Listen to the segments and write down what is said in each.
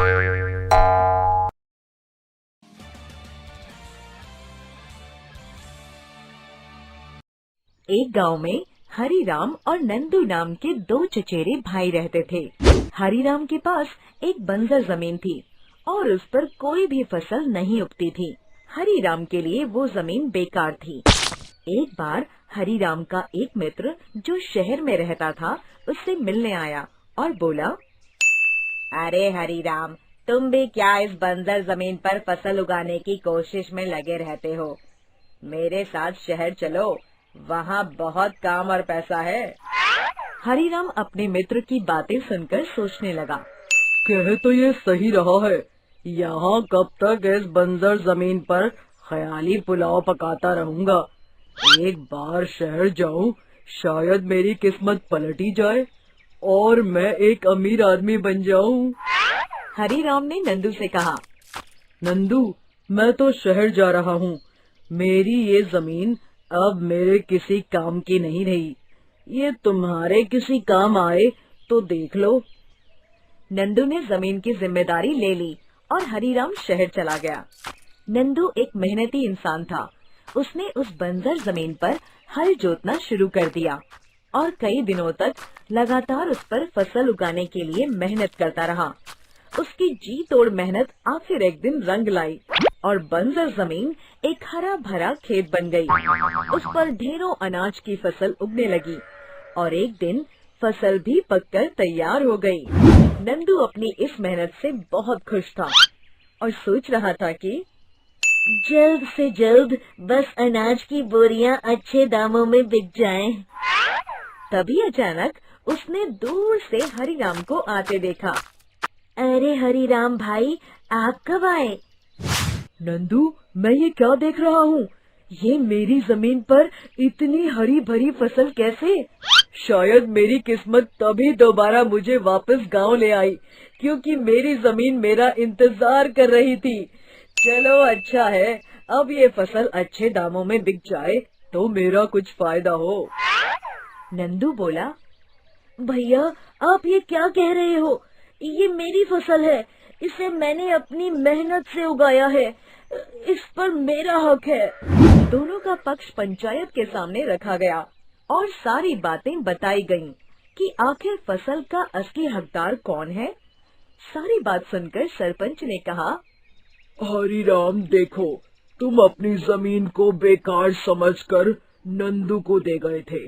एक गांव में हरिराम और नंदू नाम के दो चचेरे भाई रहते थे। हरिराम के पास एक बंजर जमीन थी और उस पर कोई भी फसल नहीं उगती थी। हरिराम के लिए वो जमीन बेकार थी। एक बार हरिराम का एक मित्र जो शहर में रहता था उससे मिलने आया और बोला, अरे हरिराम, तुम भी क्या इस बंजर जमीन पर फसल उगाने की कोशिश में लगे रहते हो? मेरे साथ शहर चलो, वहाँ बहुत काम और पैसा है। हरिराम अपने मित्र की बातें सुनकर सोचने लगा, कह तो ये सही रहा है, यहाँ कब तक इस बंजर जमीन पर ख्याली पुलाव पकाता रहूंगा। एक बार शहर जाऊं, शायद मेरी किस्मत पलट ही जाए और मैं एक अमीर आदमी बन जाऊं। हरिराम ने नंदू से कहा, नंदू, मैं तो शहर जा रहा हूँ। मेरी ये जमीन अब मेरे किसी काम की नहीं रही। ये तुम्हारे किसी काम आए तो देख लो। नंदू ने जमीन की जिम्मेदारी ले ली और हरिराम शहर चला गया। नंदू एक मेहनती इंसान था। उसने उस बंजर जमीन पर हल जोतना शुरू कर दिया और कई दिनों तक लगातार उस पर फसल उगाने के लिए मेहनत करता रहा। उसकी जी तोड़ मेहनत आखिर एक दिन रंग लाई और बंजर जमीन एक हरा भरा खेत बन गई। उस पर ढेरों अनाज की फसल उगने लगी और एक दिन फसल भी पककर तैयार हो गई। नंदू अपनी इस मेहनत से बहुत खुश था और सोच रहा था कि जल्द से जल्द बस अनाज की बोरियां अच्छे दामों में बिक जाएं। तभी अचानक उसने दूर से हरिराम को आते देखा। अरे हरिराम भाई, आप कब आए? नंदू, मैं ये क्या देख रहा हूँ? ये मेरी जमीन पर इतनी हरी भरी फसल कैसे? शायद मेरी किस्मत तभी दोबारा मुझे वापस गांव ले आई, क्योंकि मेरी जमीन मेरा इंतजार कर रही थी। चलो अच्छा है, अब ये फसल अच्छे दामों में बिक जाए तो मेरा कुछ फायदा हो। नंदू बोला, भैया आप ये क्या कह रहे हो? ये मेरी फसल है, इसे मैंने अपनी मेहनत से उगाया है, इस पर मेरा हक है। दोनों का पक्ष पंचायत के सामने रखा गया और सारी बातें बताई गईं कि आखिर फसल का असली हकदार कौन है। सारी बात सुनकर सरपंच ने कहा, हरिराम देखो, तुम अपनी जमीन को बेकार समझकर नंदू को दे गए थे,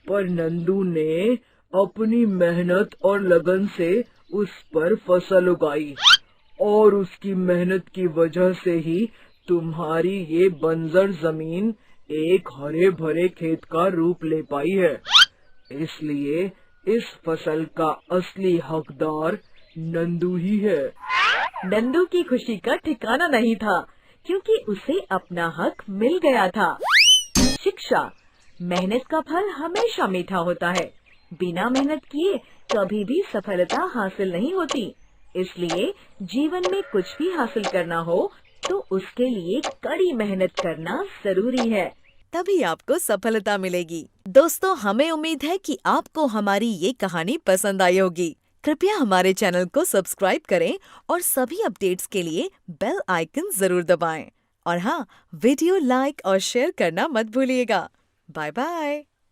पर नंदू ने अपनी मेहनत और लगन से उस पर फसल उगाई और उसकी मेहनत की वजह से ही तुम्हारी ये बंजर जमीन एक हरे भरे खेत का रूप ले पाई है। इसलिए इस फसल का असली हकदार नंदू ही है। नंदू की खुशी का ठिकाना नहीं था, क्योंकि उसे अपना हक मिल गया था। शिक्षा, मेहनत का फल हमेशा मीठा होता है। बिना मेहनत किए कभी भी सफलता हासिल नहीं होती। इसलिए जीवन में कुछ भी हासिल करना हो तो उसके लिए कड़ी मेहनत करना जरूरी है, तभी आपको सफलता मिलेगी। दोस्तों, हमें उम्मीद है कि आपको हमारी ये कहानी पसंद आई होगी। कृपया हमारे चैनल को सब्सक्राइब करें और सभी अपडेट्स के लिए बेल आइकन जरूर दबाएं। और हाँ, वीडियो लाइक और शेयर करना मत भूलिएगा। Bye bye.